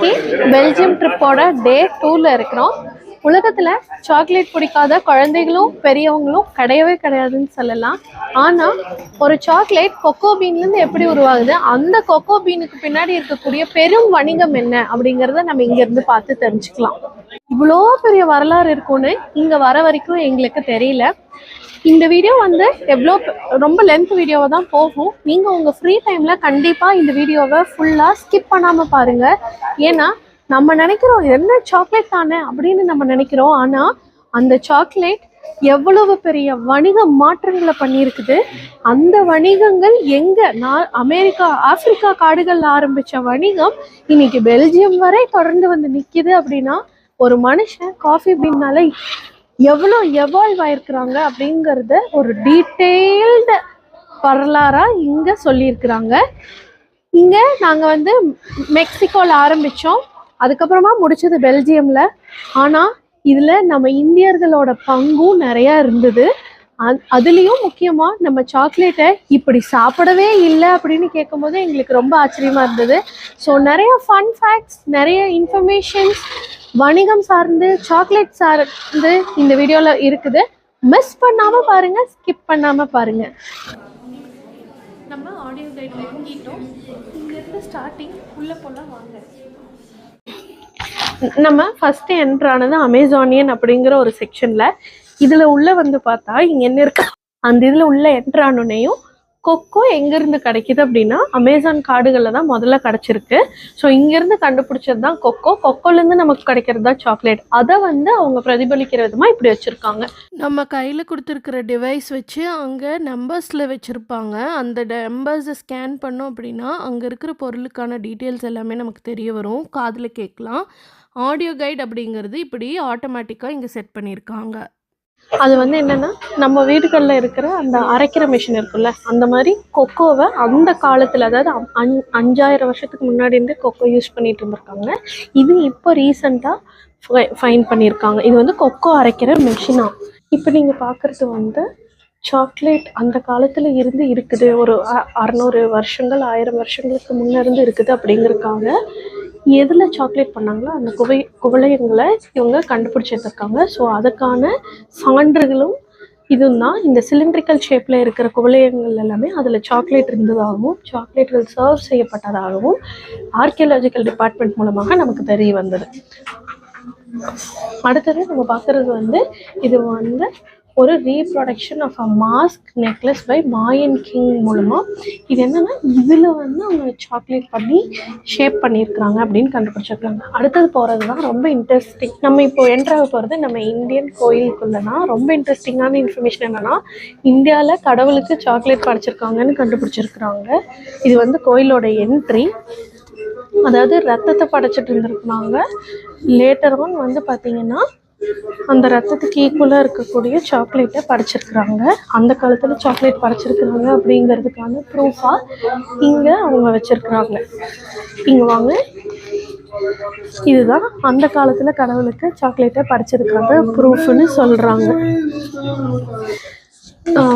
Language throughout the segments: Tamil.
இன்னைக்கு பெல்ஜியம் ட்ரிப்போட டே 2ல இருக்கிறோம். உலகத்துல சாக்லேட் பிடிக்காத குழந்தைகளும் பெரியவங்களும் கிடையவே கிடையாதுன்னு சொல்லலாம். ஆனா ஒரு சாக்லேட் கொக்கோ பீன்லேருந்து எப்படி உருவாகுது, அந்த கொக்கோ பீனுக்கு பின்னாடி இருக்கக்கூடிய பெரும் வணிகம் என்ன அப்படிங்கிறத நம்ம இங்க இருந்து பார்த்து தெரிஞ்சுக்கலாம். இவ்வளோ பெரிய வரலாறு இருக்கும்னு இங்க வர வரைக்கும் எங்களுக்கு தெரியல. இந்த வீடியோ வந்து ரொம்ப லென்த் வீடியோவை தான் போகும். நீங்கள் உங்கள் ஃப்ரீ டைமில் கண்டிப்பாக இந்த வீடியோவை ஃபுல்லாக ஸ்கிப் பண்ணாமல் பாருங்கள். ஏன்னா நம்ம நினைக்கிறோம் என்ன சாக்லேட் தானே அப்படின்னு நம்ம நினைக்கிறோம். ஆனால் அந்த சாக்லேட் எவ்வளவு பெரிய வணிக மாற்றங்களை பண்ணியிருக்குது. அந்த வணிகங்கள் அமெரிக்கா ஆப்பிரிக்கா காடுகளில் ஆரம்பித்த வணிகம் இன்னைக்கு பெல்ஜியம் வரை தொடர்ந்து வந்து நிற்கிது. அப்படின்னா ஒரு மனுஷன் காஃபி பீன்னால எவ்வளோ எவால்வ் ஆயிருக்கிறாங்க அப்படிங்கிறத ஒரு டீட்டெயில்டு வரலாறாக இங்கே சொல்லியிருக்கிறாங்க. இங்கே நாங்கள் வந்து மெக்சிகோவில் ஆரம்பித்தோம், அதுக்கப்புறமா முடிச்சது பெல்ஜியமில். ஆனால் இதில் நம்ம இந்தியர்களோட பங்கும் நிறையா இருந்தது. அதுலேயும் முக்கியமாக நம்ம சாக்லேட்டை இப்படி சாப்பிடவே இல்லை அப்படின்னு கேட்கும்போது எங்களுக்கு ரொம்ப ஆச்சரியமாக இருந்தது. ஸோ நிறைய ஃபன் ஃபேக்ட்ஸ், நிறைய இன்ஃபர்மேஷன்ஸ் வணிகம் சார்ந்து சாக்லேட் சார்ந்து இந்த வீடியோவில் இருக்குது. மிஸ் பண்ணாமல் பாருங்கள், ஸ்கிப் பண்ணாமல் பாருங்கள். நம்ம ஆடியோ கைடில் இறங்கிட்டோம். இங்கேருந்து ஸ்டார்டிங் உள்ளே போகலாம் வாங்க. நம்ம ஃபஸ்ட்டு என்ட்ரானது அமேசானியன் அப்படிங்கிற ஒரு செக்ஷனில். இதில் உள்ளே வந்து பார்த்தா இங்கே என்ன இருக்கு, அந்த இதில் உள்ள என்ட்ரானோனையும் கொக்கோ எங்கேருந்து கிடைக்கிது அப்படின்னா அமேசான் காடுகளில் தான் முதல்ல கிடச்சிருக்கு. ஸோ இங்கேருந்து கண்டுபிடிச்சது தான் கொக்கோ. கொக்கோலேருந்து நமக்கு கிடைக்கிறது தான் சாக்லேட். அதை வந்து அவங்க பிரதிபலிக்கிற விதமாக இப்படி வச்சுருக்காங்க. நம்ம கையில் கொடுத்துருக்கிற டிவைஸ் வச்சு அங்கே நம்பர்ஸில் வச்சுருப்பாங்க. அந்த நம்பர்ஸை ஸ்கேன் பண்ணோம் அப்படின்னா அங்கே இருக்கிற பொருளுக்கான டீட்டெயில்ஸ் எல்லாமே நமக்கு தெரிய வரும், காதில் கேட்கலாம். ஆடியோ கைட் அப்படிங்கிறது இப்படி ஆட்டோமேட்டிக்காக இங்கே செட் பண்ணியிருக்காங்க. அது வந்து என்னென்னா நம்ம வீடுகளில் இருக்கிற அந்த அரைக்கிற மிஷின் இருக்குல்ல, அந்த மாதிரி கொக்கோவை அந்த காலத்தில், அதாவது 5000 வருஷத்துக்கு முன்னாடி இருந்து கொக்கோ யூஸ் பண்ணிட்டு இருந்திருக்காங்க. இது இப்போ ரீசெண்டாக ஃபைன் பண்ணியிருக்காங்க. இது வந்து கொக்கோ அரைக்கிற மிஷினா. இப்போ நீங்கள் பார்க்குறது வந்து சாக்லேட் அந்த காலத்தில் இருந்து இருக்குது. ஒரு 600 வருஷங்கள் 1000 வருஷங்களுக்கு முன்னேருந்து இருக்குது. அப்படிங்கிறதுக்காக எதில் சாக்லேட் பண்ணாங்களோ அந்த குவளையங்களை இவங்க கண்டுபிடிச்சிருக்காங்க. ஸோ அதுக்கான சான்றுகளும் இதுவும் தான். இந்த சிலிண்ட்ரிக்கல் ஷேப்பில் இருக்கிற குவளையங்கள் எல்லாமே அதில் சாக்லேட் இருந்ததாகவும் சாக்லேட்கள் சர்வ் செய்யப்பட்டதாகவும் ஆர்கியாலஜிக்கல் டிபார்ட்மெண்ட் மூலமாக நமக்கு தெரிய வந்தது. அடுத்தது நம்ம பார்க்குறது வந்து இது வந்து ஒரு reproduction of a mask necklace by Mayan king மூலமாக. இது என்னென்னா இதில் வந்து அவங்க சாக்லேட் பண்ணி ஷேப் பண்ணியிருக்கிறாங்க அப்படின்னு கண்டுபிடிச்சிருக்காங்க. அடுத்தது போகிறது தான் ரொம்ப இன்ட்ரெஸ்டிங். நம்ம இப்போ என்ட்ராக போகிறது நம்ம இந்தியன் கோயிலுக்குள்ளனா. ரொம்ப இன்ட்ரெஸ்டிங்கான இன்ஃபர்மேஷன் என்னென்னா இந்தியாவில் கடவுளுக்கு சாக்லேட் படைச்சிருக்காங்கன்னு கண்டுபிடிச்சிருக்கிறாங்க. இது வந்து கோயிலோட என்ட்ரி. அதாவது ரத்தத்தை படைச்சிட்டு இருந்திருக்காங்க. லேட்டர் ஆன் வந்து பார்த்திங்கன்னா அந்த ரத்தத்துக்கு ஈக்குவலாக இருக்கக்கூடிய சாக்லேட்டை படைச்சிருக்கிறாங்க. அந்த காலத்தில் சாக்லேட் படைச்சிருக்கிறாங்க அப்படிங்கிறதுக்கான ப்ரூஃபாக இங்கே அவங்க வச்சுருக்குறாங்க. இங்கே வாங்க, இதுதான் அந்த காலத்தில் கடவுளுக்கு சாக்லேட்டை படைச்சிருக்காங்க ப்ரூஃப்னு சொல்கிறாங்க.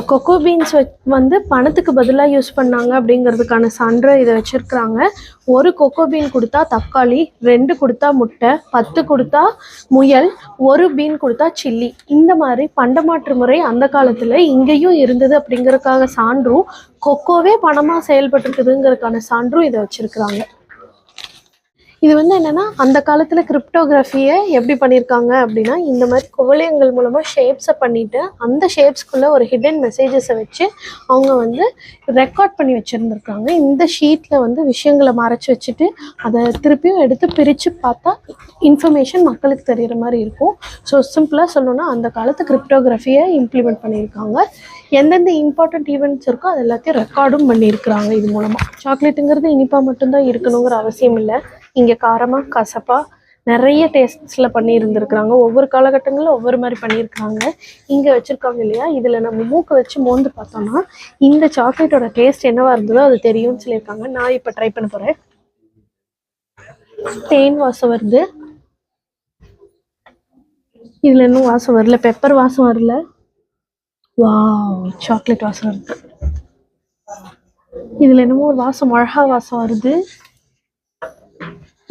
கொக்கோ பீன்ஸ் வந்து பணத்துக்கு பதிலாக யூஸ் பண்ணாங்க அப்படிங்கிறதுக்கான சான்று இதை வச்சுருக்குறாங்க. ஒரு கொக்கோ பீன் கொடுத்தா தக்காளி, 2 கொடுத்தா முட்டை, 10 கொடுத்தா முயல், 1 பீன் கொடுத்தா சில்லி. இந்த மாதிரி பண்டமாற்று முறை அந்த காலத்தில் இங்கேயும் இருந்தது அப்படிங்கிறதுக்காக சான்றும், கொக்கோவே பணமாக செயல்பட்டுருக்குதுங்கிறதுக்கான சான்றும் இதை வச்சுருக்குறாங்க. இது வந்து என்னென்னா அந்த காலத்தில் கிரிப்டோகிராஃபியை எப்படி பண்ணியிருக்காங்க அப்படின்னா இந்த மாதிரி குவளையங்கள் மூலமாக ஷேப்ஸை பண்ணிவிட்டு அந்த ஷேப்ஸ்குள்ளே ஒரு ஹிடன் மெசேஜஸை வச்சு அவங்க வந்து ரெக்கார்ட் பண்ணி வச்சுருந்துருக்காங்க. இந்த ஷீட்டில் வந்து விஷயங்களை மறைச்சி வச்சுட்டு அதை திருப்பியும் எடுத்து பிரித்து பார்த்தா இன்ஃபர்மேஷன் மக்களுக்கு தெரிகிற மாதிரி இருக்கும். ஸோ சிம்பிளாக சொல்லணுன்னா அந்த காலத்து கிரிப்டோகிராஃபியை இம்ப்ளிமெண்ட் பண்ணியிருக்காங்க. எந்தெந்த இம்பார்ட்டண்ட் ஈவெண்ட்ஸ் இருக்கோ அது எல்லாத்தையும் ரெக்கார்டும் பண்ணியிருக்கிறாங்க. இது மூலமாக சாக்லேட்டுங்கிறது இனிப்பாக மட்டும்தான் இருக்கணுங்கிற அவசியம் இல்லை. இங்கே காரமாக கசப்பாக நிறைய டேஸ்ட்ஸில் பண்ணி இருந்திருக்கிறாங்க. ஒவ்வொரு காலகட்டங்களில் ஒவ்வொரு மாதிரி பண்ணியிருக்காங்க. இங்கே வச்சுருக்காங்க இல்லையா, இதில் நம்ம மூக்கை வச்சு மோந்து பார்த்தோம்னா இந்த சாக்லேட்டோட டேஸ்ட் என்னவா இருந்ததோ அது தெரியும்னு சொல்லியிருக்காங்க. நான் இப்போ ட்ரை பண்ண போகிறேன். தேன் வாசம் வருது, இதில் இன்னும் வாசம் வரல, பெப்பர் வாசம் வரல. வாவ், சாக்லேட் வாசம் வருது. இதில் என்னமோ ஒரு வாசம், மிளகா வாசம் வருது.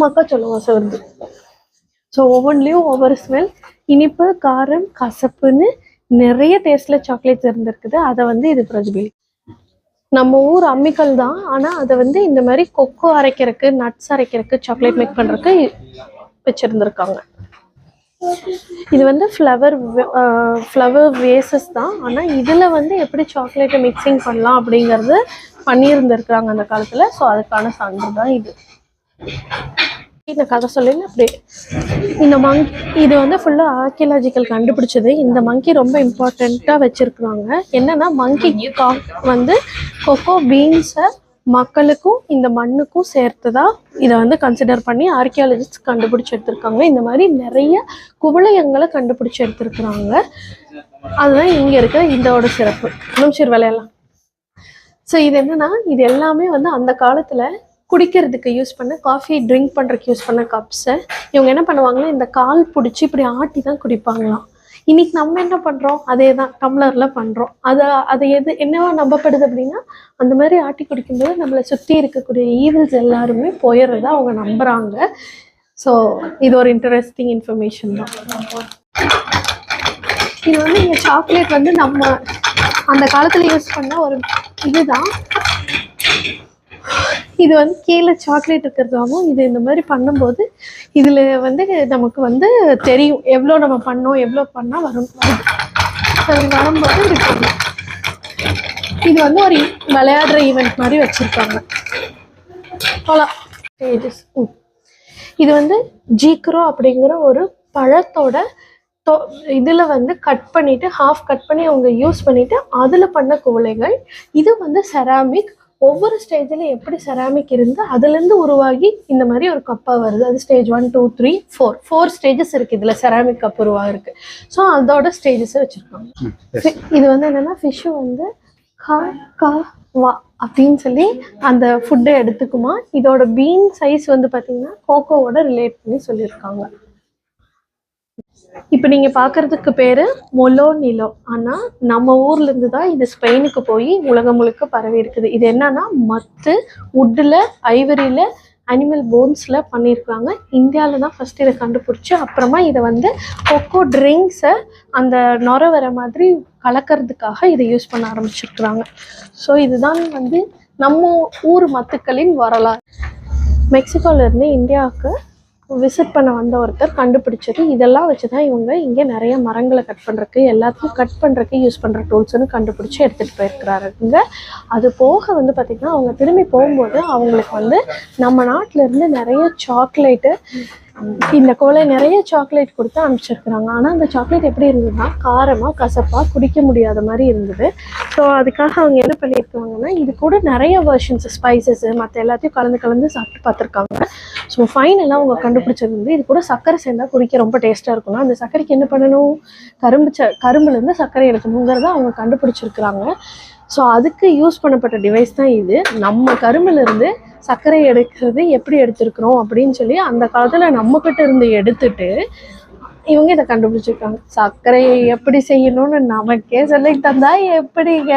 மக்காச்சோளம் வாசம் வருது. ஸோ ஒவ்வொன்றிலையும் ஒவ்வொரு ஸ்மெல், இனிப்பு, காரம், கசப்புன்னு நிறைய டேஸ்ட்ல சாக்லேட்ஸ் இருந்திருக்குது. அதை வந்து இது பிரதிபலி. நம்ம ஊர் அம்மிக்கல் தான், ஆனால் அதை வந்து இந்த மாதிரி கொக்கோ அரைக்கிறதுக்கு, நட்ஸ் அரைக்கிறதுக்கு, சாக்லேட் மேக் பண்ணுறதுக்கு வச்சுருந்துருக்காங்க. இது வந்து ஃப்ளவர் வேசஸ் தான், ஆனால் இதில் வந்து எப்படி சாக்லேட்டை மிக்சிங் பண்ணலாம் அப்படிங்கிறது பண்ணியிருந்துருக்குறாங்க அந்த காலத்தில். ஸோ அதுக்கான சான்று தான் இது. இந்த கதை சொல்லுங்க அப்படியே. இந்த இது வந்து ஃபுல்லாக ஆர்கியலாஜிக்கல் கண்டுபிடிச்சது. இந்த மங்கி ரொம்ப இம்பார்ட்டண்ட்டாக வச்சுருக்குறாங்க. என்னென்னா மங்கி வந்து கொக்கோ பீன்ஸை மக்களுக்கும் இந்த மண்ணுக்கும் சேர்த்துதா இதை வந்து கன்சிடர் பண்ணி ஆர்கியாலஜிஸ்ட் கண்டுபிடிச்சி எடுத்திருக்காங்க. இந்த மாதிரி நிறைய குவளையங்களை கண்டுபிடிச்சி எடுத்திருக்கிறாங்க. அதுதான் இங்கே இருக்கிற இதோட சிறப்பு. நிமிஷம் விளையாடலாம். ஸோ இது என்னன்னா, இது எல்லாமே வந்து அந்த காலத்தில் குடிக்கிறதுக்கு யூஸ் பண்ண, காஃபி ட்ரிங்க் பண்ணுறதுக்கு யூஸ் பண்ண கப்ஸை இவங்க என்ன பண்ணுவாங்கன்னா இந்த கால் பிடிச்சி இப்படி ஆட்டி தான் குடிப்பாங்களாம். இன்னைக்கு நம்ம என்ன பண்ணுறோம், அதே தான் டம்ளரில் பண்ணுறோம். அது என்னவா நம்பப்படுது அப்படின்னா, அந்த மாதிரி ஆட்டி குடிக்கும்போது நம்மளை சுற்றி இருக்கக்கூடிய ஈவில்ஸ் எல்லாருமே போயிடுறதா அவங்க நம்புகிறாங்க. ஸோ இது ஒரு இன்ட்ரெஸ்டிங் இன்ஃபர்மேஷன் தான். இது வந்து இந்த சாக்லேட் வந்து நம்ம அந்த காலத்தில் யூஸ் பண்ண ஒரு இதுதான். இது வந்து கீழே சாக்லேட் இருக்கிறதாகவும், இது இந்த மாதிரி பண்ணும்போது இதில் வந்து நமக்கு வந்து தெரியும் எவ்வளோ நம்ம பண்ணோம், எவ்வளோ பண்ணால் வரும்போது இப்படி பண்ணணும். இது வந்து ஒரு விளையாடுற ஈவெண்ட் மாதிரி வச்சுருக்காங்க. இது வந்து ஜீக்ரோ அப்படிங்கிற ஒரு பழத்தோட இதில் வந்து கட் பண்ணிவிட்டு, ஹாஃப் கட் பண்ணி அவங்க யூஸ் பண்ணிவிட்டு அதில் பண்ண குவளைகள். இது வந்து செராமிக். ஒவ்வொரு ஸ்டேஜில் எப்படி செராமிக் இருந்து அதுலேருந்து உருவாகி இந்த மாதிரி ஒரு கப்பாக வருது. அது ஸ்டேஜ் 1 2 3 4 ஸ்டேஜஸ் இருக்குது இதில் செராமிக் கப் உருவாகிருக்கு. ஸோ அதோட ஸ்டேஜஸை வச்சுருக்காங்க. இது வந்து என்னென்னா, ஃபிஷ்ஷு வந்து வா அப்படின்னு சொல்லி அந்த ஃபுட்டை எடுத்துக்குமா. இதோட பீன் சைஸ் வந்து பார்த்திங்கன்னா கோகோவோட ரிலேட் பண்ணி சொல்லியிருக்காங்க. இப்போ நீங்கள் பார்க்குறதுக்கு பேர் மொலோ நிலோ. ஆனால் நம்ம ஊர்லேருந்து தான் இது ஸ்பெயினுக்கு போய் உலகம் முழுக்க பரவி இருக்குது. இது என்னன்னா, மத்து வுட்டில், ஐவரியில், அனிமல் போன்ஸில் பண்ணியிருக்காங்க. இந்தியாவில் தான் ஃபஸ்ட்டு இதை கண்டுபிடிச்சி அப்புறமா இதை வந்து கொக்கோ ட்ரிங்க்ஸை அந்த நுர வர மாதிரி கலக்கிறதுக்காக இதை யூஸ் பண்ண ஆரம்பிச்சிருக்கிறாங்க. ஸோ இதுதான் வந்து நம்ம ஊர் மத்துக்களின் வரலாறு. மெக்சிகோலேருந்து இந்தியாவுக்கு விசிட் பண்ண வந்த ஒருத்தர் கண்டுபிடிச்சது. இதெல்லாம் வச்சு தான் இவங்க இங்கே நிறைய மரங்களை கட் பண்ணுறதுக்கு, எல்லாத்தையும் கட் பண்ணுறதுக்கு யூஸ் பண்ணுற டூல்ஸ்னு கண்டுபிடிச்சி எடுத்துகிட்டு போயிருக்கிறாருங்க. அது போக வந்து பார்த்திங்கன்னா, அவங்க திரும்பி போகும்போது அவங்களுக்கு வந்து நம்ம நாட்டிலேருந்து நிறைய சாக்லேட்டு, இந்த கோலை நிறைய சாக்லேட் கொடுத்து அனுப்பிச்சிருக்கிறாங்க. ஆனால் அந்த சாக்லேட் எப்படி இருந்ததுன்னா, காரமாக கசப்பாக குடிக்க முடியாத மாதிரி இருந்தது. ஸோ அதுக்காக அவங்க என்ன பண்ணியிருக்காங்கன்னா, இது கூட நிறைய வெர்ஷன்ஸ், ஸ்பைசஸ்ஸு மற்ற எல்லாத்தையும் கலந்து சாப்பிட்டு பார்த்துருக்காங்க. ஸோ ஃபைனலாக அவங்க கண்டுபிடிச்சது வந்து, இது கூட சர்க்கரை சேர்ந்தால் குடிக்க ரொம்ப டேஸ்ட்டாக இருக்கும்னா அந்த சர்க்கரைக்கு என்ன பண்ணணும், கரும்புலேருந்து சர்க்கரை எடுக்கணுங்கிறத அவங்க கண்டுபிடிச்சிருக்கிறாங்க. ஸோ அதுக்கு யூஸ் பண்ணப்பட்ட டிவைஸ் தான் இது. நம்ம கரும்பிலிருந்து சர்க்கரை எடுக்கிறது எப்படி எடுத்துருக்குறோம் அப்படின்னு சொல்லி அந்த காலத்தில் நம்மக்கிட்ட இருந்து எடுத்துட்டு இவங்க இதை கண்டுபிடிச்சிருக்காங்க. சர்க்கரையை எப்படி செய்யணும்னு நமக்கே சொல்லி தந்தா எப்படிங்க.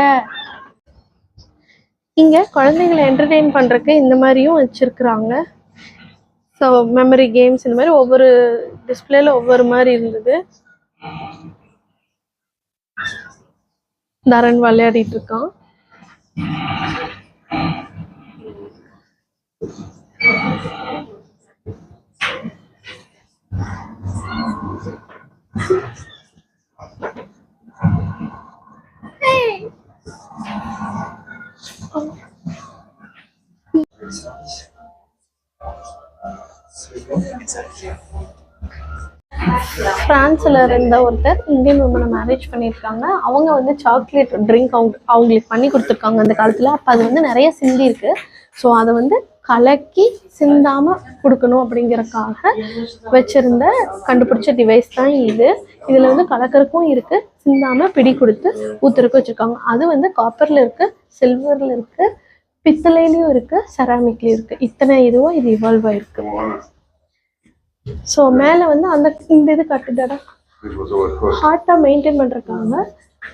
இங்கே குழந்தைங்களை என்டர்டெயின் பண்ணுறதுக்கு இந்த மாதிரியும் வச்சுருக்குறாங்க. ஸோ மெமரி கேம்ஸ் இந்த மாதிரி ஒவ்வொரு டிஸ்பிளேல ஒவ்வொரு மாதிரி இருந்தது. தரன் விளையாடிட்டு இருக்கான். பிரான்ஸில் இருந்த ஒருத்தர் இந்தியன் உமனை மேரேஜ் பண்ணியிருக்காங்க. அவங்க வந்து சாக்லேட் ட்ரிங்க் அவங்களுக்கு பண்ணி கொடுத்துருக்காங்க அந்த காலத்தில். அப்போ அது வந்து நிறைய சிந்தி இருக்குது. ஸோ அதை வந்து கலக்கி சிந்தாமல் கொடுக்கணும் அப்படிங்கிறதுக்காக வச்சுருந்த கண்டுபிடிச்ச டிவைஸ் தான் இது. இதில் வந்து கலக்கிறதுக்கும் இருக்குது, சிந்தாமல் பிடி கொடுத்து ஊற்றுறதுக்கு வச்சுருக்காங்க. அது வந்து காப்பரில் இருக்குது, சில்வரில் இருக்குது, பித்தளையிலையும் இருக்குது, செராமிக்லேயும் இருக்குது. இத்தனை இதுவும் இது இவால்வ் ஆகிருக்கு. ஸோ மேலே வந்து இந்த இது கட்டுடா ஹார்ட்டாக மெயின்டைன் பண்ணுறதுக்காக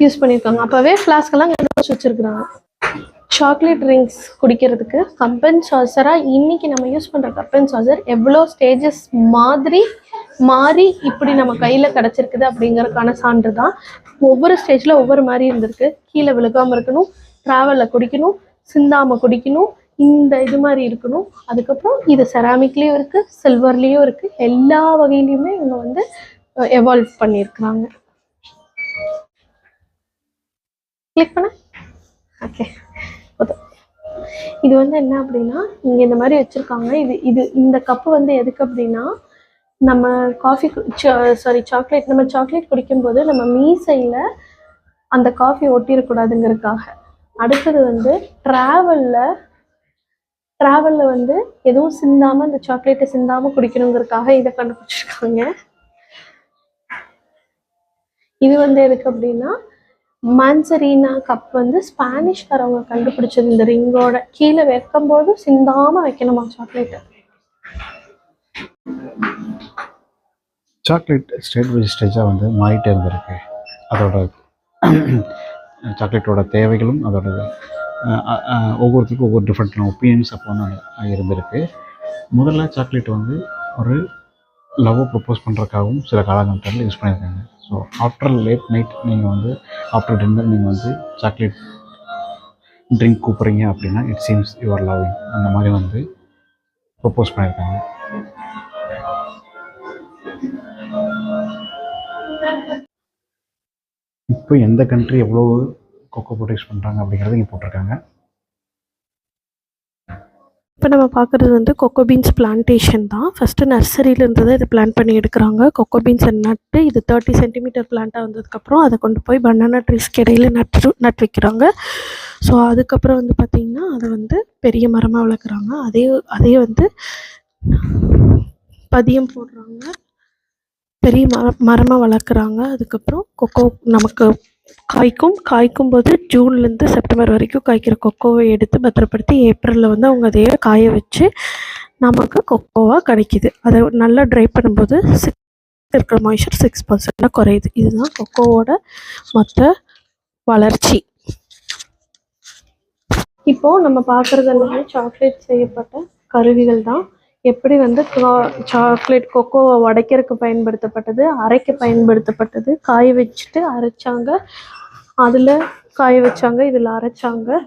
யூஸ் பண்ணியிருக்காங்க. அப்போவே ஃப்ளாஸ்கெல்லாம் கண்டுபிடிச்சி வச்சுருக்குறாங்க. சாக்லேட் ட்ரிங்க்ஸ் குடிக்கிறதுக்கு கப் அண்ட் சாசராக இன்றைக்கி நம்ம யூஸ் பண்ணுற கப் அண்ட் சாசர் எவ்வளோ ஸ்டேஜஸ் மாதிரி மாறி இப்படி நம்ம கையில் கிடச்சிருக்குது அப்படிங்கிறதுக்கான சான்று தான். ஒவ்வொரு ஸ்டேஜில் ஒவ்வொரு மாதிரி இருந்திருக்கு. கீழே விழுகாமல் இருக்கணும், ட்ராவலில் குடிக்கணும், சிந்தாமல் குடிக்கணும், இந்த இது மாதிரி இருக்கணும். அதுக்கப்புறம் இது செராமிக்லேயும் இருக்குது, சில்வர்லேயும் இருக்குது. எல்லா வகையிலையுமே இவங்க வந்து எவால்வ் பண்ணியிருக்கிறாங்க. கிளிக் பண்ண ஓகே. இது வந்து என்ன அப்படின்னா, இங்கே இந்த மாதிரி வச்சுருக்காங்க. இந்த கப்பு வந்து எதுக்கு அப்படின்னா, நம்ம சாக்லேட் நம்ம சாக்லேட் குடிக்கும்போது நம்ம மீசையில் அந்த காஃபி ஒட்டிடக்கூடாதுங்கிறதுக்காக. அடுத்தது வந்து ட்ராவலில் வந்து எதுவும் சிந்தாமல், அந்த சாக்லேட்டை சிந்தாமல் குடிக்கணுங்கிறதுக்காக இதை கண்டுபிடிச்சிருக்காங்க. இது வந்து எதுக்கு அப்படின்னா, மான்சரீனா கப் வந்து ஸ்பானிஷ்காரவங்க கண்டுபிடிச்சது. இந்த ரிங்கோட கீழே வைக்கும்போது சிந்தாமல் வைக்கணுமா சாக்லேட்டை. சாக்லேட் ஸ்டேட் பை ஸ்டேஜாக வந்து மாறிட்டே இருந்திருக்கு. அதோட சாக்லேட்டோட தேவைகளும் அதோட ஒவ்வொருத்தருக்கும் ஒவ்வொரு டிஃப்ரெண்ட்டான ஒப்பீனியன்ஸ் அப்போ வந்து இருந்திருக்கு. முதல்ல சாக்லேட் வந்து ஒரு லவ்வை ப்ரப்போஸ் பண்ணுறதுக்காகவும் சில காலகட்டத்தில் யூஸ் பண்ணியிருக்காங்க. ஸோ ஆஃப்டர் லேட் நைட் நீங்கள் வந்து ஆஃப்டர் டின்னர் நீங்கள் வந்து சாக்லேட் ட்ரிங்க் கூப்பிட்றீங்க அப்படின்னா இட் சீம்ஸ் யுவர் லவ்விங் அந்த மாதிரி வந்து ப்ரப்போஸ் பண்ணியிருக்காங்க. இப்போ எந்த கண்ட்ரி எவ்வளோ கொக்கோ ப்ரொடியூஸ் பண்ணுறாங்க அப்படிங்கிறத இங்கே போட்டிருக்காங்க. இப்போ நம்ம பார்க்குறது வந்து கொக்கோ பீன்ஸ் பிளான்டேஷன் தான். ஃபஸ்ட்டு நர்சரியிலேருந்து தான் இதை பிளான் பண்ணி எடுக்கிறாங்க. கொக்கோ பீன்ஸை நட்டு இது 30 சென்டிமீட்டர் பிளான்ட்டாக வந்ததுக்கப்புறம் அதை கொண்டு போய் பனானா ட்ரீஸ்க்கு இடையில நட்டு வைக்கிறாங்க. ஸோ அதுக்கப்புறம் வந்து பார்த்திங்கன்னா அதை வந்து பெரிய மரமாக வளர்க்குறாங்க. அதே வந்து பதியம் போடுறாங்க, பெரிய மரமாக வளர்க்குறாங்க. அதுக்கப்புறம் கொக்கோ நமக்கு காய்க்கும் போது ஜூன்லேருந்து செப்டம்பர் வரைக்கும் காய்க்கிற கொக்கோவை எடுத்து பத்திரப்படுத்தி ஏப்ரலில் வந்து அவங்க அதையே காய வச்சு நமக்கு கொக்கோவாக கிடைக்கிது. அதை நல்லா ட்ரை பண்ணும்போது இருக்கிற மாய்ச்சர் 6% குறையுது. இதுதான் கொக்கோவோட மொத்த வளர்ச்சி. இப்போது நம்ம பார்க்குறது எல்லாமே சாக்லேட் செய்யப்பட்ட கருவிகள் தான். எப்படி வந்து சாக்லேட் கொக்கோவை உடைக்கிறதுக்கு பயன்படுத்தப்பட்டது, அரைக்க பயன்படுத்தப்பட்டது, காய வச்சுட்டு அரைச்சாங்க, அதில் காய வச்சாங்க, இதில் அரைச்சாங்க.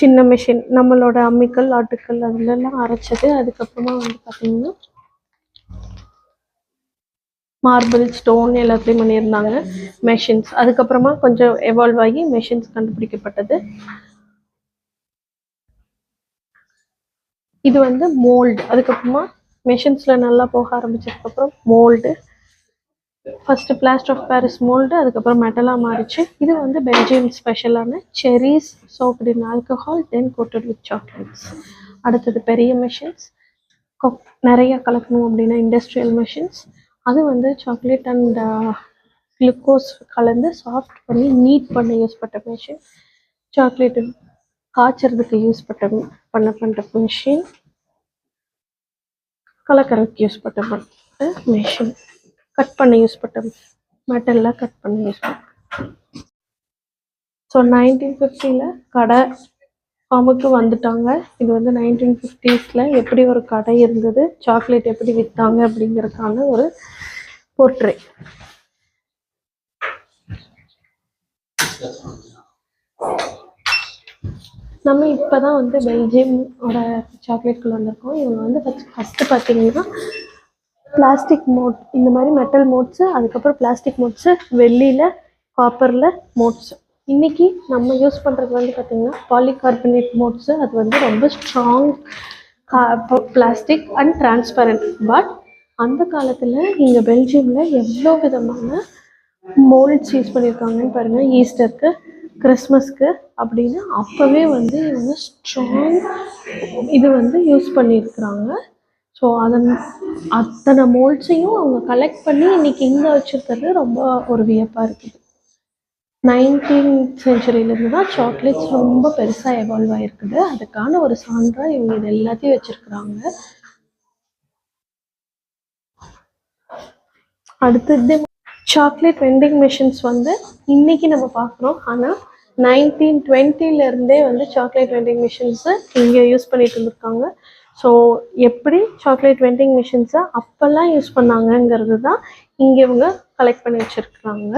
சின்ன மிஷின் நம்மளோட அம்மிக்கல், ஆட்டுக்கல் அதுலலாம் அரைச்சது. அதுக்கப்புறமா வந்து பார்த்திங்கன்னா மார்பிள், ஸ்டோன் எல்லாத்தையும் பண்ணியிருந்தாங்க மெஷின்ஸ். அதுக்கப்புறமா கொஞ்சம் எவால்வ் ஆகி மெஷின்ஸ் கண்டுபிடிக்கப்பட்டது. இது வந்து மோல்டு. அதுக்கப்புறமா மெஷின்ஸில் நல்லா போக ஆரம்பிச்சதுக்கப்புறம் mould, first plaster of Paris mould, அதுக்கப்புறம் மெட்டலாக மாறிச்சு. இது வந்து பெல்ஜியம் ஸ்பெஷலான cherries soaked in alcohol then coated with chocolates. அடுத்தது பெரிய மெஷின்ஸ், நிறைய கலக்கணும் அப்படின்னா இண்டஸ்ட்ரியல் மெஷின்ஸ். அது வந்து சாக்லேட் அண்ட் குளுக்கோஸ் கலந்து சாஃப்ட் பண்ணி நீட் பண்ண யூஸ் பண்ண மெஷின். சாக்லேட்டு காய்ச்சறதுக்கு யூஸ் பண்ண மிஷின். கலக்கறதுக்கு யூஸ் பண்ண மிஷின். கட் பண்ண யூஸ் பண்ண மெட்டலில் கட் பண்ண யூஸ் பண்ண. ஸோ 1950 கடை ஃபார்முக்கு வந்துட்டாங்க. இது வந்து 1950s எப்படி ஒரு கடை இருந்தது, சாக்லேட் எப்படி விற்றாங்க அப்படிங்கிறதுக்கான ஒரு போர்ட்ரே. நம்ம இப்போ தான் வந்து பெல்ஜியமோட சாக்லேட்குள்ளே வந்திருக்கோம். இவங்க வந்து ஃபஸ்ட்டு பார்த்தீங்கன்னா பிளாஸ்டிக் மோட், இந்த மாதிரி மெட்டல் மோட்ஸு, அதுக்கப்புறம் பிளாஸ்டிக் மோட்ஸு, வெள்ளியில், காப்பரில் மோட்ஸு. இன்றைக்கி நம்ம யூஸ் பண்ணுறது வந்து பார்த்திங்கன்னா பாலிகார்பனேட் மோட்ஸு. அது வந்து ரொம்ப strong plastic and transparent. But அந்த காலத்தில் இங்கே பெல்ஜியமில் எவ்வளோ விதமான மோல்ட்ஸ் யூஸ் பண்ணியிருக்காங்கன்னு பாருங்கள். ஈஸ்டருக்கு, கிறிஸ்மஸ்க்கு அப்படின்னு அப்போவே வந்து இவங்க ஸ்ட்ராங் இது வந்து யூஸ் பண்ணியிருக்கிறாங்க. ஸோ அத்தனை மோல்ட்ஸையும் அவங்க கலெக்ட் பண்ணி இன்றைக்கி இங்கே வச்சுருக்கிறது ரொம்ப ஒரு வியப்பாக இருக்குது. 19th செஞ்சுரியிலேருந்து தான் சாக்லேட்ஸ் ரொம்ப பெருசாக எவால்வ் ஆகிருக்குது. அதுக்கான ஒரு சான்றாக இவங்க இது எல்லாத்தையும் வச்சுருக்குறாங்க. அடுத்தது சாக்லேட் வெண்டிங் மிஷின்ஸ் வந்து இன்றைக்கி நம்ம பார்க்குறோம். ஆனால் 1920 வந்து சாக்லேட் வெண்டிங் மிஷின்ஸு இங்கே யூஸ் பண்ணிட்டு இருந்திருக்காங்க. ஸோ எப்படி சாக்லேட் வெண்டிங் மிஷின்ஸை அப்போல்லாம் யூஸ் பண்ணாங்கங்கிறது தான் இங்கே இவங்க கலெக்ட் பண்ணி வச்சுருக்குறாங்க.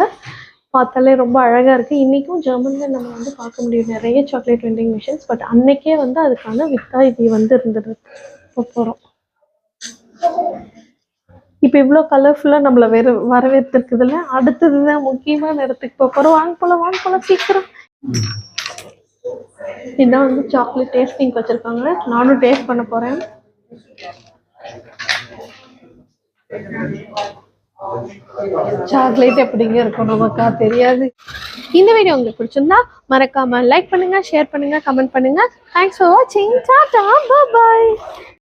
பார்த்தாலே ரொம்ப அழகாக இருக்குது. இன்றைக்கும் ஜெர்மனியில் நம்ம வந்து பார்க்க முடியும் நிறைய சாக்லேட் வெண்டிங் மிஷின்ஸ். பட் அன்னைக்கே வந்து அதுக்கான வித்தாய்தி வந்து இருந்துட்டு இப்போ போகிறோம். இப்போ இவ்வளோ கலர்ஃபுல்லாக நம்மளை வரவேற்றுருக்குதுல்ல. அடுத்தது தான் முக்கியமான இடத்துக்கு போகிறோம். வாங்க போகலாம் சீக்கிரம். இதுதான் வந்து சாக்லேட் டேஸ்டிங் வச்சுருக்காங்க. நானும் டேஸ்ட் பண்ண போகிறேன். சாக்லேட் எப்படிங்க இருக்கும் நமக்கா தெரியாது. இந்த வீடியோ உங்களுக்கு பிடிச்சிருந்தா மறக்காம லைக் பண்ணுங்க, ஷேர் பண்ணுங்க, கமெண்ட் பண்ணுங்க. தேங்க்ஸ் ஃபார் வாட்சிங். டாடா, பை.